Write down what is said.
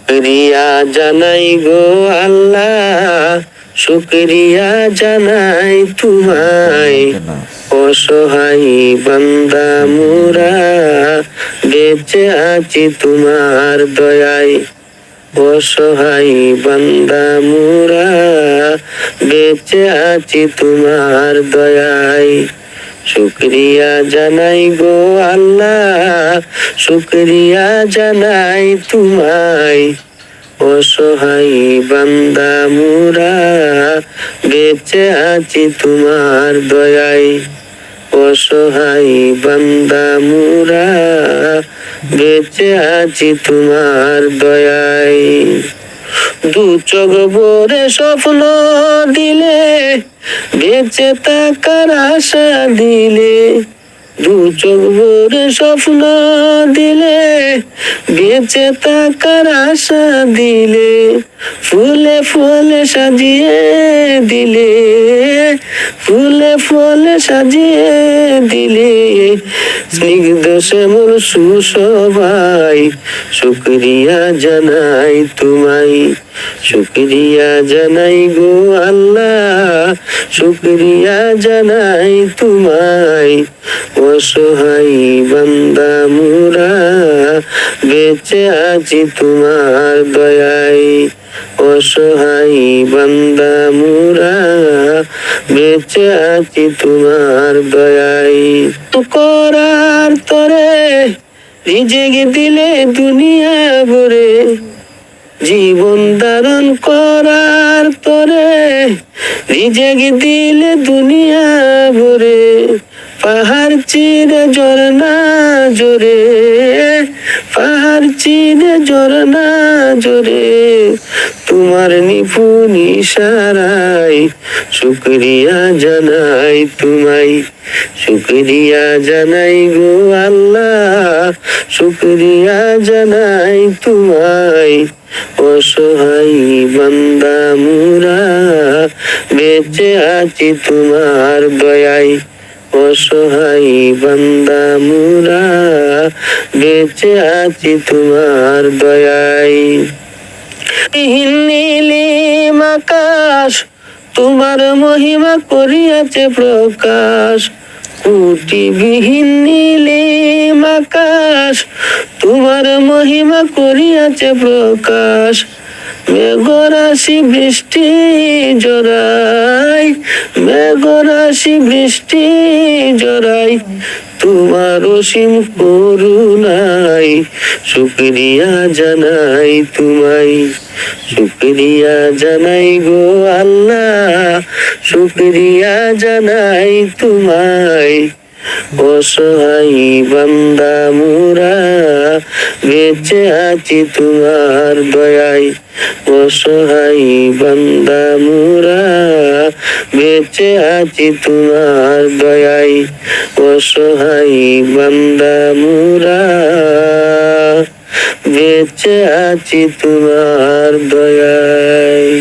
শুকরিয়া জানাই গো আল্লাহ, শুকরিয়া জানাই তোমায়। অসহায় বান্দা মোরা বেঁচে আছি তোমার দয়ায়। অসহায় বান্দা মোরা বেঁচে আছি তোমার দয়ায়। শুকরিয়া জানাই গো আল্লাহ, শুকরিয়া জানাই তোমায়। অসহায় বান্দা মোরা বেঁচে আছি তোমার দয়ায়। অসহায় বান্দা মোরা বেঁচে আছি তোমার দয়ায়। দু চোখ ভরে স্বপ্ন দিলে, বেঁচে থাকার আশা দিলে। দু চোখ ভরে স্বপ্ন দিলে, বেঁচে থাকার আশা দিলে। ফুলে ফুলে সাজিয়ে দিলে, ফুলে ফুলে সাজিয়ে দিলে। স্নিগ্ধ শ্যামল সুশোভায় শুকরিয়া জানাই তোমায়। শুকরিয়া জানাই গো আল্লাহ, শুকরিয়া জানাই তোমায়। অসহায় বান্দা মোরা বেঁচে আছি তোমার দয়ায়। অসহায় বান্দা মোরা বেঁচে আছি তোমার দয়ায়। তো করার তরে রিজিক দিলে দুনিয়া ভরে, জীবন ধারণ করার তরে রিজিক দিলে দুনিয়া ভরে। পাহাড় চিরে ঝরনা জোরে, পাহাড় চিরে ঝরনা জোরে। তোমার নিপুণ ইশারায় শুকরিয়া জানাই তোমায়। শুকরিয়া জানাই গো আল্লাহ, শুকরিয়া জানাই তোমায়। অসহায় বান্দা মোরা বেঁচে আছি তোমার দয়ায়। অসহায় বান্দা মোরা বেঁচে আছি তোমার দয়ায়। নীলিম আকাশ তোমার মহিমা করিয়াছে প্রকাশ। কুটিবিহীন নীলিম আকাশ তোমার মহিমা করিয়াছে প্রকাশ। মেঘরাশি বৃষ্টি জড়াই, মেঘরাশি বৃষ্টি জড়াই। তোমার অসীম করুণায় শুকরিয়া জানাই তোমায়। শুকরিয়া জানাই গো আল্লাহ, শুকরিয়া জানাই তোমায়। অসহায় বান্দা মোরা বেঁচে আছি তোমার দয়ায়। অসহায় বান্দা মোরা বেঁচে আছি তোমার দয়ায়। অসহায় বান্দা মোরা বেঁচে আছি তোমার দয়ায়।